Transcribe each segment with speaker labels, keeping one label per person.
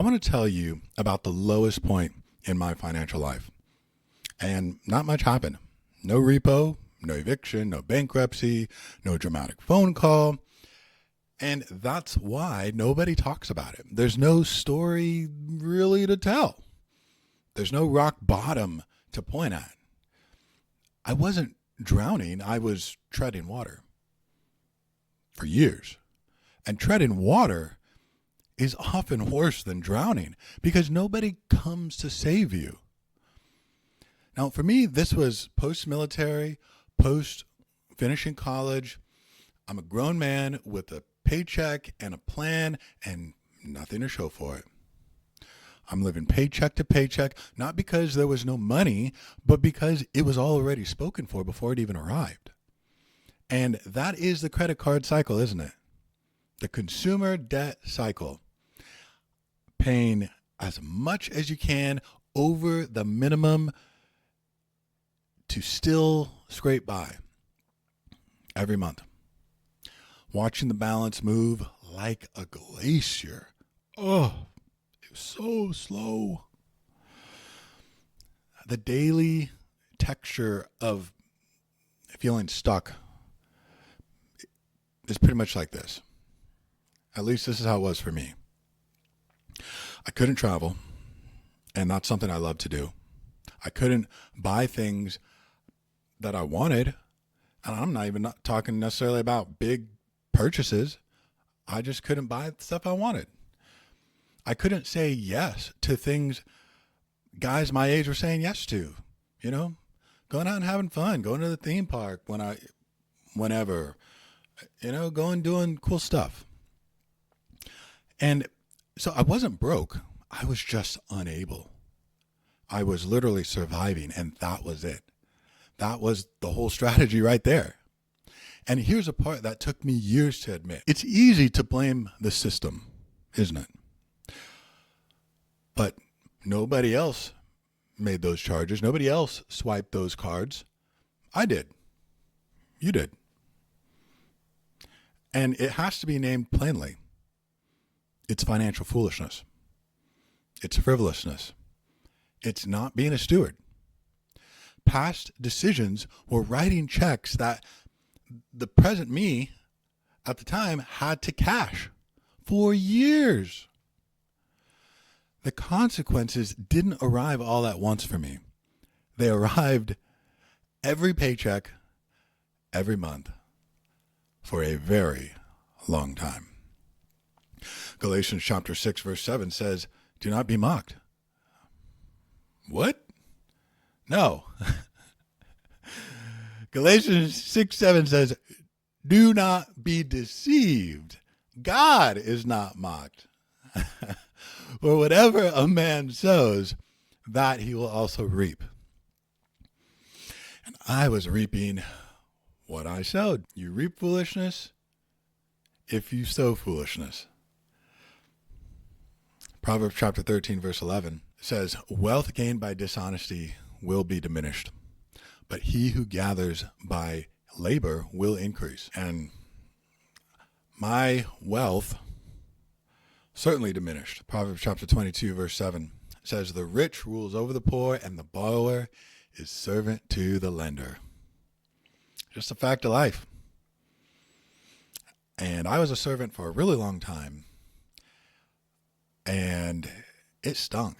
Speaker 1: I want to tell you about the lowest point in my financial life. And not much happened. No repo, no eviction, no bankruptcy, no dramatic phone call. And that's why nobody talks about it. There's no story really to tell. There's no rock bottom to point at. I wasn't drowning, I was treading water for years. And treading water is often worse than drowning because nobody comes to save you. Now, for me, this was post-military, post-finishing college. I'm a grown man with a paycheck and a plan and nothing to show for it. I'm living paycheck to paycheck, not because there was no money, but because it was already spoken for before it even arrived. And that is the credit card cycle, isn't it? The consumer debt cycle. Paying as much as you can over the minimum to still scrape by every month. Watching the balance move like a glacier. Oh, it was so slow. The daily texture of feeling stuck is pretty much like this. At least this is how it was for me. I couldn't travel, and that's something I love to do. I couldn't buy things that I wanted, and I'm not talking necessarily about big purchases. I just couldn't buy the stuff I wanted. I couldn't say yes to things guys my age were saying yes to, going out and having fun, going to the theme park whenever, going doing cool stuff. And so I wasn't broke. I was just unable. I was literally surviving, and that was it. That was the whole strategy right there. And here's a part that took me years to admit. It's easy to blame the system, isn't it? But nobody else made those charges. Nobody else swiped those cards. I did. You did. And it has to be named plainly. It's financial foolishness. It's frivolousness. It's not being a steward. Past decisions were writing checks that the present me at the time had to cash for years. The consequences didn't arrive all at once for me. They arrived every paycheck, every month, for a very long time. Galatians chapter 6, verse 7 says, "Do not be mocked." What? No. Galatians 6:7 says, "Do not be deceived. God is not mocked. For whatever a man sows, that he will also reap." And I was reaping what I sowed. You reap foolishness if you sow foolishness. Proverbs chapter 13, verse 11 says, "Wealth gained by dishonesty will be diminished, but he who gathers by labor will increase." And my wealth certainly diminished. Proverbs chapter 22, verse 7 says, "The rich rules over the poor, and the borrower is servant to the lender." Just a fact of life. And I was a servant for a really long time, and it stunk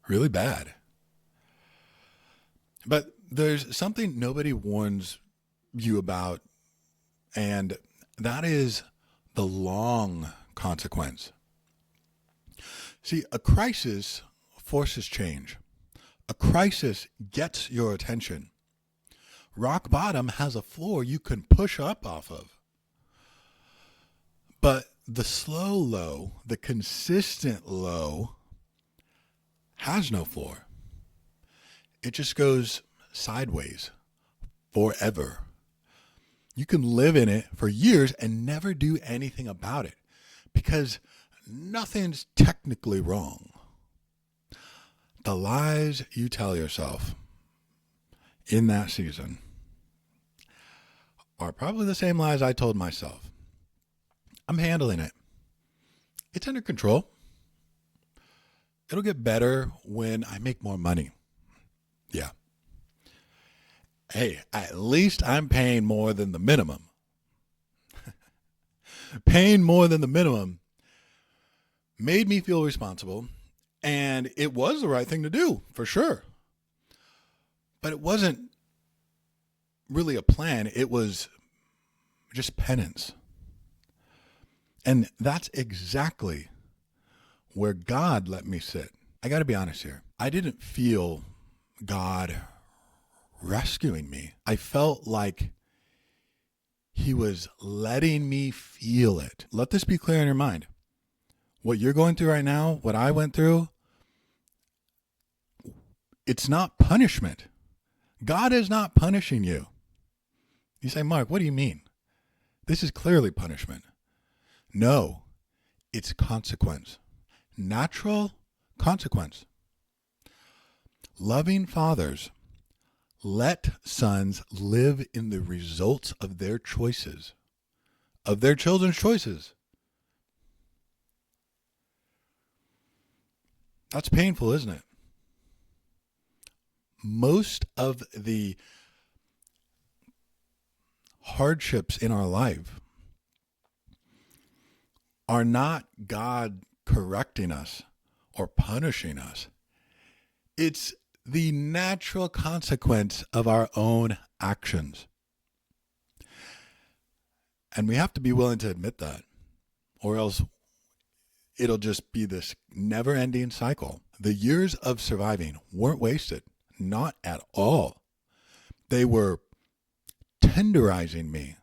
Speaker 1: really bad. But there's something nobody warns you about, and that is the long consequence. See, a crisis forces change. A crisis gets your attention. Rock bottom has a floor you can push up off of. But the slow low, the consistent low, has no floor. It just goes sideways forever. You can live in it for years and never do anything about it because nothing's technically wrong. The lies you tell yourself in that season are probably the same lies I told myself. I'm handling it. It's under control. It'll get better when I make more money. Yeah. Hey, at least I'm paying more than the minimum. Paying more than the minimum made me feel responsible, and it was the right thing to do, for sure. But it wasn't really a plan. It was just penance. And that's exactly where God let me sit. I got to be honest here. I didn't feel God rescuing me. I felt like he was letting me feel it. Let this be clear in your mind. What you're going through right now, what I went through, it's not punishment. God is not punishing you. You say, Mark, what do you mean? This is clearly punishment. No, it's consequence. Natural consequence. Loving fathers let sons live in the results of their choices, of their children's choices. That's painful, isn't it? Most of the hardships in our life are not God correcting us or punishing us. It's the natural consequence of our own actions. And we have to be willing to admit that, or else it'll just be this never-ending cycle. The years of surviving weren't wasted, not at all. They were tenderizing me.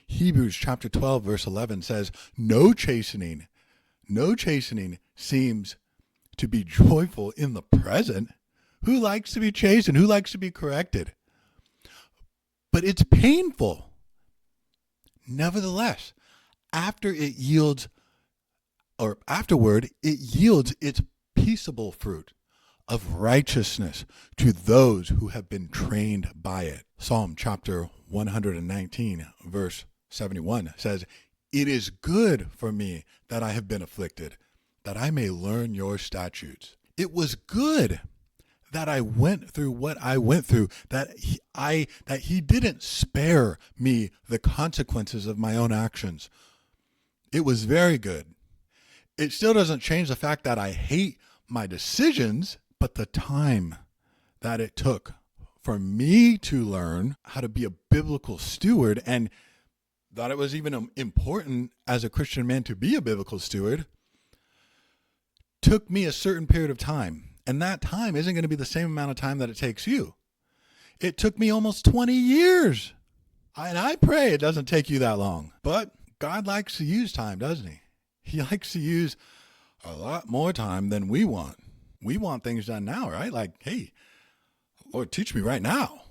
Speaker 1: Hebrews chapter 12, verse 11 says, no chastening seems to be joyful in the present. Who likes to be chastened? Who likes to be corrected? But it's painful. Nevertheless, afterward, it yields its peaceable fruit of righteousness to those who have been trained by it. Psalm chapter 119, verse 71 says, it is good for me that I have been afflicted, that I may learn your statutes. It was good that I went through what I went through, that he didn't spare me the consequences of my own actions. It was very good. It still doesn't change the fact that I hate my decisions, but the time that it took for me to learn how to be a biblical steward, and that it was even important as a Christian man to be a biblical steward, took me a certain period of time. And that time isn't going to be the same amount of time that it takes you. It took me almost 20 years. And I pray it doesn't take you that long. But God likes to use time, doesn't he? He likes to use a lot more time than we want. We want things done now, right? Like, hey, Lord, teach me right now.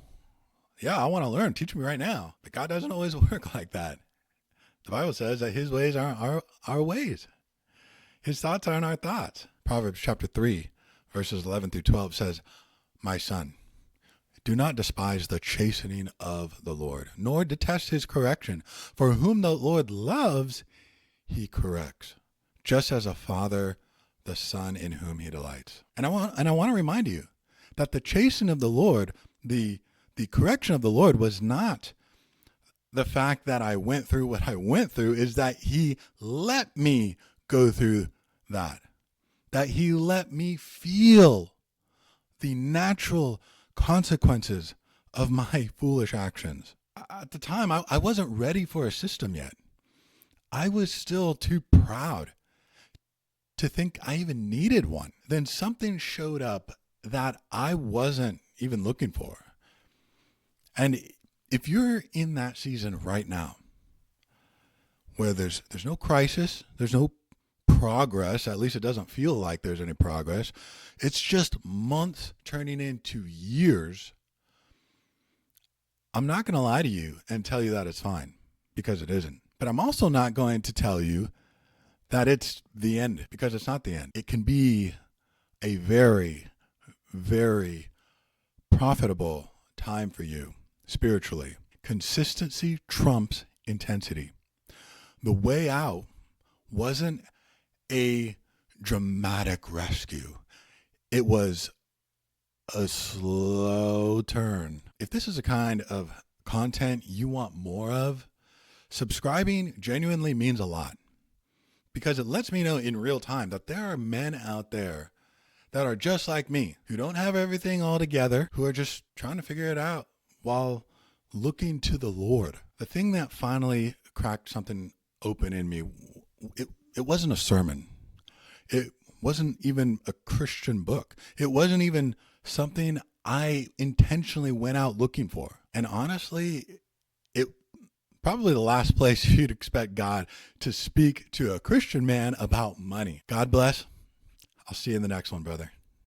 Speaker 1: Yeah, I want to learn. Teach me right now. But God doesn't always work like that. The Bible says that his ways aren't our ways. His thoughts aren't our thoughts. Proverbs chapter 3, verses 11 through 12 says, my son, do not despise the chastening of the Lord, nor detest his correction. For whom the Lord loves, he corrects, just as a father the son in whom he delights. And I want to remind you that the chastening of the Lord, the correction of the Lord was not the fact that I went through what I went through, is that he let me go through that he let me feel the natural consequences of my foolish actions. At the time, I wasn't ready for a system yet. I was still too proud to think I even needed one. Then something showed up that I wasn't even looking for. And if you're in that season right now, where there's no crisis, there's no progress, at least it doesn't feel like there's any progress, it's just months turning into years, I'm not going to lie to you and tell you that it's fine, because it isn't. But I'm also not going to tell you that it's the end, because it's not the end. It can be a very, very profitable time for you spiritually. Consistency trumps intensity. The way out wasn't a dramatic rescue. It was a slow turn. If this is a kind of content you want more of, subscribing genuinely means a lot because it lets me know in real time that there are men out there that are just like me, who don't have everything all together, who are just trying to figure it out while looking to the Lord. The thing that finally cracked something open in me, it wasn't a sermon. It wasn't even a Christian book. It wasn't even something I intentionally went out looking for. And honestly, it probably the last place you'd expect God to speak to a Christian man about money. God bless. I'll see you in the next one, brother.